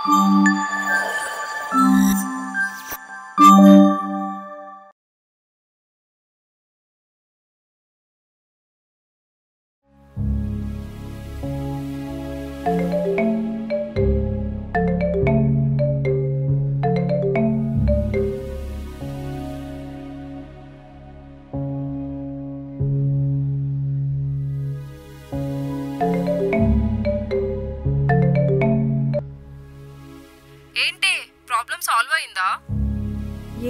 ఏంటి problem solve అయిందా?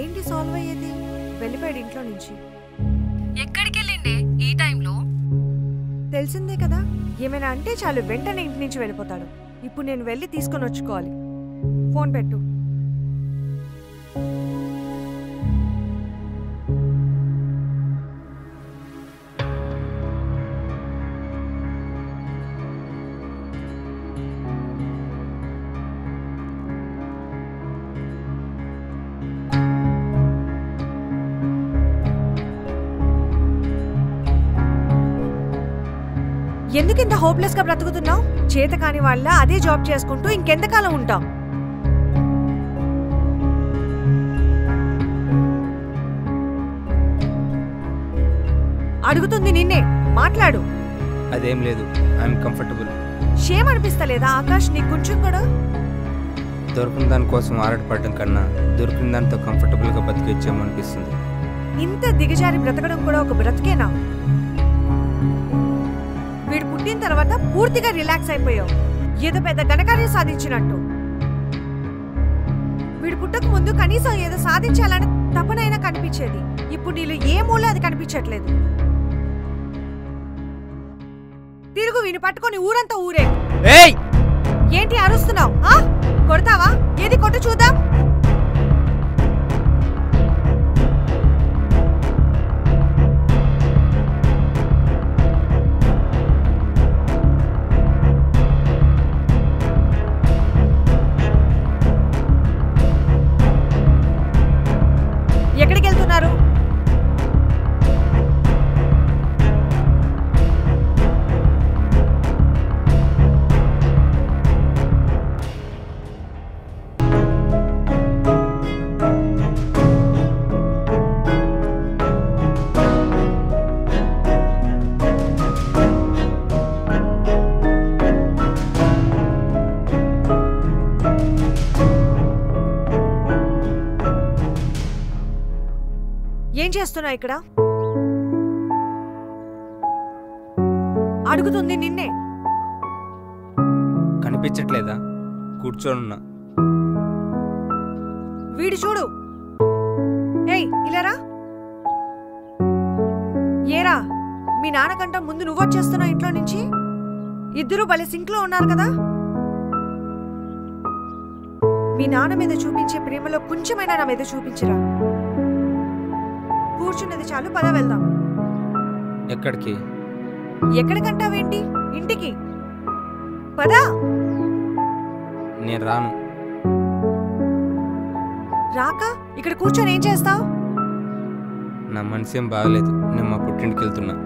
ఏంటి సాల్వ్ అయ్యేది? వెళ్ళిపోయాడు ఇంట్లో నుంచి. ఎక్కడికి వెళ్ళిండే ఈ టైంలో? తెలిసిందే కదా, ఏమైనా అంటే చాలు వెంటనే ఇంటి నుంచి వెళ్ళిపోతాడు. ఇప్పుడు నేను వెళ్ళి తీసుకొని వచ్చుకోవాలి. ఫోన్ పెట్టు. ఎందుకు ఇంత హోప్లెస్ గా బ్రతుకుతున్నావు? చేత కాని వాళ్ళ అదే జాబ్ చేసుకుంటూ ఇంకెంతకాలం ఉంటాం? అడుగుతుంది నిన్నే, మాట్లాడు. అదేం లేదు, ఐఎమ్ కంఫర్టబుల్. షేమ్ అనిపిస్తలేదా ఆకాష్ నీకు కొంచెం కూడా? దొరికిన దానికోసం ఆరాటపడడం కన్నా దొరికిన దాంతో కంఫర్టబుల్గా బతికొచ్చామనిపిస్తుంది. ఇంత దిగజారి బ్రతకడం కూడా ఒక బ్రతికేనా? వీడు పుట్టిన తర్వాత పూర్తిగా రిలాక్స్ అయిపోయావు, ఏదో పెద్ద ఘనకార్యం సాధించినట్టు. వీడు పుట్టక ముందు కనీసం ఏదో సాధించాలని తపనైనా కనిపించేది. ఇప్పుడు నీళ్ళు ఏ మూల అది కనిపించట్లేదు. తిరుగు వీని పట్టుకొని ఊరంతా ఊరే. ఏంటి అరుస్తున్నావు? కొడతావా? ఏది కొట్టు చూద్దాం. ఎక్కడికి వెళ్తున్నారు? ఏం చేస్తున్నా ఇక్కడ? అడుగుతుంది నిన్నే. కనిపించట్లేదా? కూర్చోనున్నా. వీడు చూడు. ఏయ్ ఇలారా. ఏరా, మీ నాన్నకంట ముందు నువ్వొచ్చేస్తున్నావు ఇంట్లో నుంచి? ఇద్దరూ భలే సింక్లో ఉన్నారు కదా. మీ నాన్న మీద చూపించే ప్రేమలో కొంచెమైనా నా మీద చూపించరా. కూర్చున్నది చాలు, పద వెళ్దాం. ఎక్కడికి? ఎక్కడికంటావేంటి? ఇంటికి పదా. నేను రాను. రాక ఇక్కడ కూర్చొని ఏం చేస్తావు? నా మనసేం బాగలేదు, నేను మా పుట్టింటికి వెళ్తున్నా.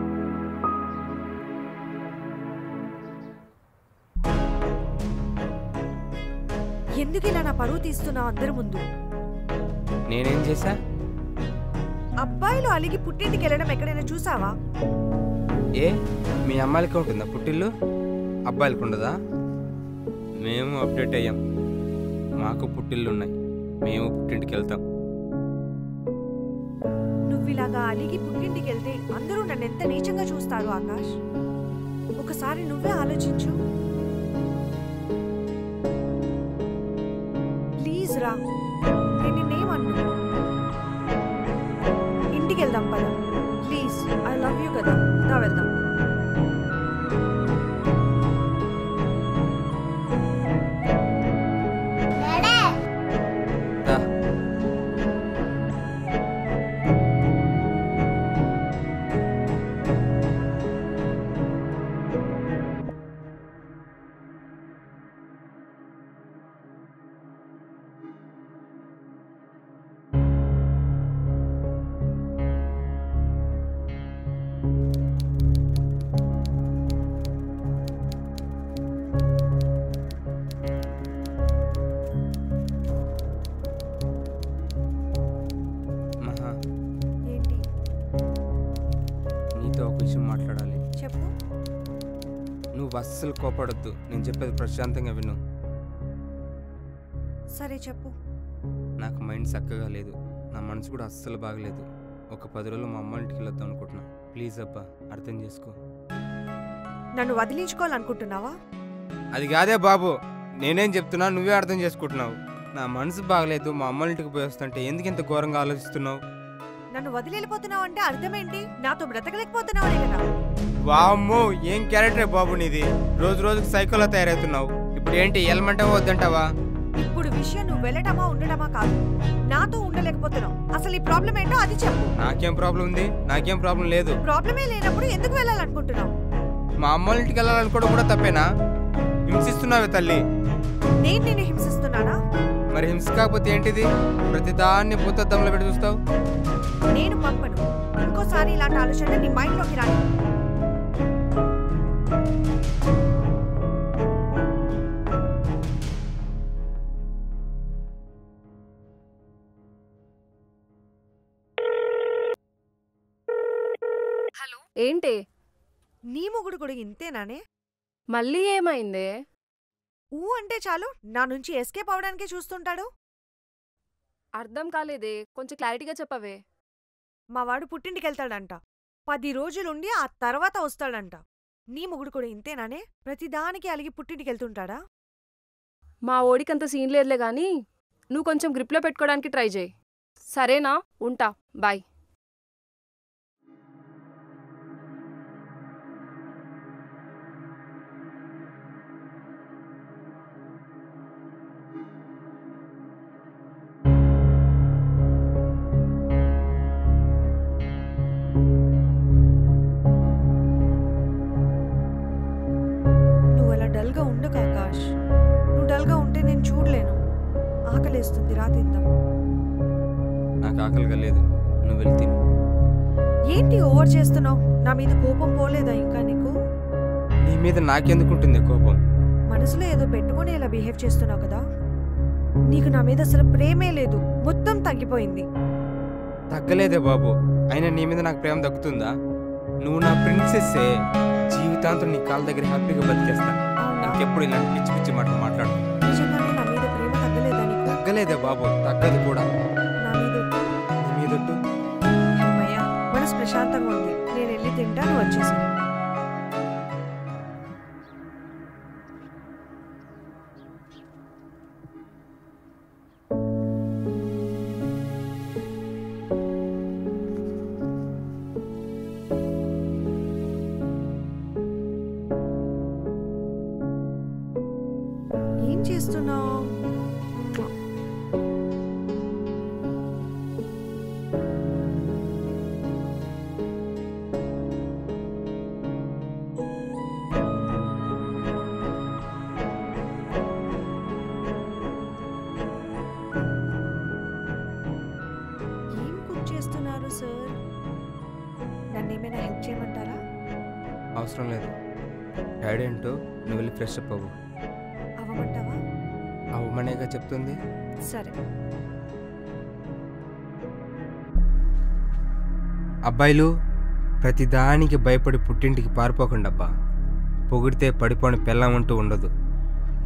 ఎందుకు ఇలా నా పరువు తీస్తున్నావు అందరి ముందు? నేనేం చేశా? అబ్బాయిలు అలిగి పుట్టింటికి వెళ్ళడం ఎక్కడైనా చూసావా? ఏ మీ అమ్మాయిలకి ఉంటుందా పుట్టిల్లు, అబ్బాయిలకు ఉండదా? మేము అప్డేట్ అయ్యాం, మాకు పుట్టిల్లు ఉన్నాయి, మేము పుట్టింటికి వెళ్తాం. నువ్వు ఇలాగా అలిగి పుట్టింటికి వెళ్తే అందరూ నన్ను ఎంత నీచంగా చూస్తారు ఆకాష్. ఒకసారి నువ్వే ఆలోచించు. ప్లీజ్ రా, నేను నిన్నేమన్ను. ఇంటికి వెళ్దాం పద ప్లీజ్. ఐ లవ్ యూ కదా, దా వెళ్దాం. నువ్వు అస్సలు కోపడొద్దు, నేను చెప్పేది ప్రశాంతంగా విను. సరే చెప్పు. నాకు మైండ్ చక్కగా లేదు, నా మనసు కూడా అస్సలు బాగలేదు. ఒక 10 రోజులు మా అమ్మ ఇంటికి వెళ్దాం అనుకుంటున్నా. ప్లీజ్ అబ్బా, అర్థం చేసుకో. నన్ను వదిలించుకోవాలనుకుంటున్నావా? అది కాదే బాబు, నేనేం చెప్తున్నా నువ్వే అర్థం చేసుకుంటున్నావు. నా మనసు బాగలేదు, మా అమ్మ ఇంటికి పోయి వస్తుంటే ఎందుకు ఇంత ఘోరంగా ఆలోచిస్తున్నావు? నన్ను వదిలి వెళ్ళిపోతున్నావు అంటే అర్థమేంటి? నాతో బ్రతకలేకపోతున్నావనే కదా. వామ్మో, ఏం క్యారెక్టర్ బాబు నీది. రోజు రోజుకి సైకోలా తయారవుతున్నావు. ఇప్పుడు ఏంటి, వెళ్ళమంటావా వద్దంటావా? ఇప్పుడు విషయం నువ్వు వెళ్ళటమా ఉండటమా కాదు, నాతో ఉండలేకపోతున్నావు. అసలు ఈ ప్రాబ్లం ఏంటో అది చెప్పు. నాకేం ప్రాబ్లం ఉంది? నాకేం ప్రాబ్లం లేదు. ప్రాబ్లమే లేనప్పుడు ఎందుకు వెళ్ళాలనుకుంటున్నావు? మా అమ్మ ఇంటికి వెళ్ళాలనుకోవడం కూడా తప్పేనా? హింసిస్తున్నావే తల్లి. నేను నిన్ను హింసిస్తున్నానా? మరి హింస కాకపోతే ఏంటిది? ప్రతిదాన్ని భూతద్దంలో పెట్టి చూస్తావు. నేను పంపను. ఇంకోసారి ఇలాంటి ఆలోచన నీ మైండ్లోకి రాని. హలో, ఏంటి నీ మొగుడు కూడా ఇంతేనానే? మళ్ళీ ఏమైందే? ఊ అంటే చాలు నా నుంచి ఎస్కేప్ అవడానికే చూస్తుంటాడు. అర్థం కాలేదే, కొంచెం క్లారిటీగా చెప్పవే. మా వాడు పుట్టింటికి వెళ్తాడంట. 10 రోజులుండి ఆ తర్వాత వస్తాడంట. నీ మొగుడు కూడా ఇంతేనానే? ప్రతిదానికి అలిగి పుట్టింటికి వెళ్తుంటాడా? మా ఓడికంత సీన్ లేదులే గాని నువ్వు కొంచెం గ్రిప్లో పెట్టుకోవడానికి ట్రై చేయి. సరేనా? ఉంటా, బాయ్. డల్గా ఉండకు ఆకాష్. నువ్వు డల్గా ఉంటే నేను చూడలేను. ఆకలేస్తుంది, రా తిందాం. నాకు ఆకలిగా లేదు, నువ్వు వెళ్ళి తిను. ఏంటి ఓవర్ చేస్తున్నావు? నా మీద కోపం పోలేదా ఇంకా నీకు? నీ మీద నాకెందుకుంటుంది కోపం? మనసులో ఏదో పెట్టుకుని ఇలా బిహేవ్ చేస్తున్నావు కదా. నీకు నా మీద అసలు ప్రేమే లేదు, మొత్తం తగ్గిపోయింది. తగ్గలేదే బాబు, అయినా నీ మీద నాకు ప్రేమ దక్కుతుందా? నువ్వు నా ప్రిన్సెస్సే. జీవితాంతం నీ కాళ్ళ దగ్గర హ్యాపీగా బతికేస్తా. ఇంకెప్పుడు ఇలాంటి పిచ్చి పిచ్చి మాటలు మాట్లాడు. నిజంగానే నా మీద ప్రేమ తగ్గలేదా నీకు? తగ్గలేదే బాబు, తగ్గదు కూడా. నా మీద నీ మీదొట్టు. అమ్మయ్యా, మనసు ప్రశాంతంగా ఉంది. నేను వెళ్ళి తింటాను, వచ్చేసాను. ఏం చేస్తున్నావు? ఏం కుక్ చేస్తున్నారు సార్? నన్ను ఏమైనా హెల్ప్ చేయమంటారా? అవసరం లేదు. డాడీ ఏంటో నువ్వు వెళ్ళి ఫ్రెష్ అప్ అవ్వు. అవ్వమంటావా? అవ్వమనేగా చెప్తుంది. సరే. అబ్బాయిలు ప్రతిదానికి భయపడి పుట్టింటికి పారిపోకండబ్బా. పొగిడితే పడిపోని పెళ్ళమంటూ ఉండదు.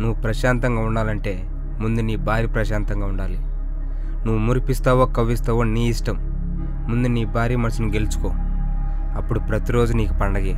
నువ్వు ప్రశాంతంగా ఉండాలంటే ముందు నీ భార్య ప్రశాంతంగా ఉండాలి. నువ్వు మురిపిస్తావో కవ్విస్తావో నీ ఇష్టం. ముందు నీ భార్య మనసును గెలుచుకో, అప్పుడు ప్రతిరోజు నీకు పండగే.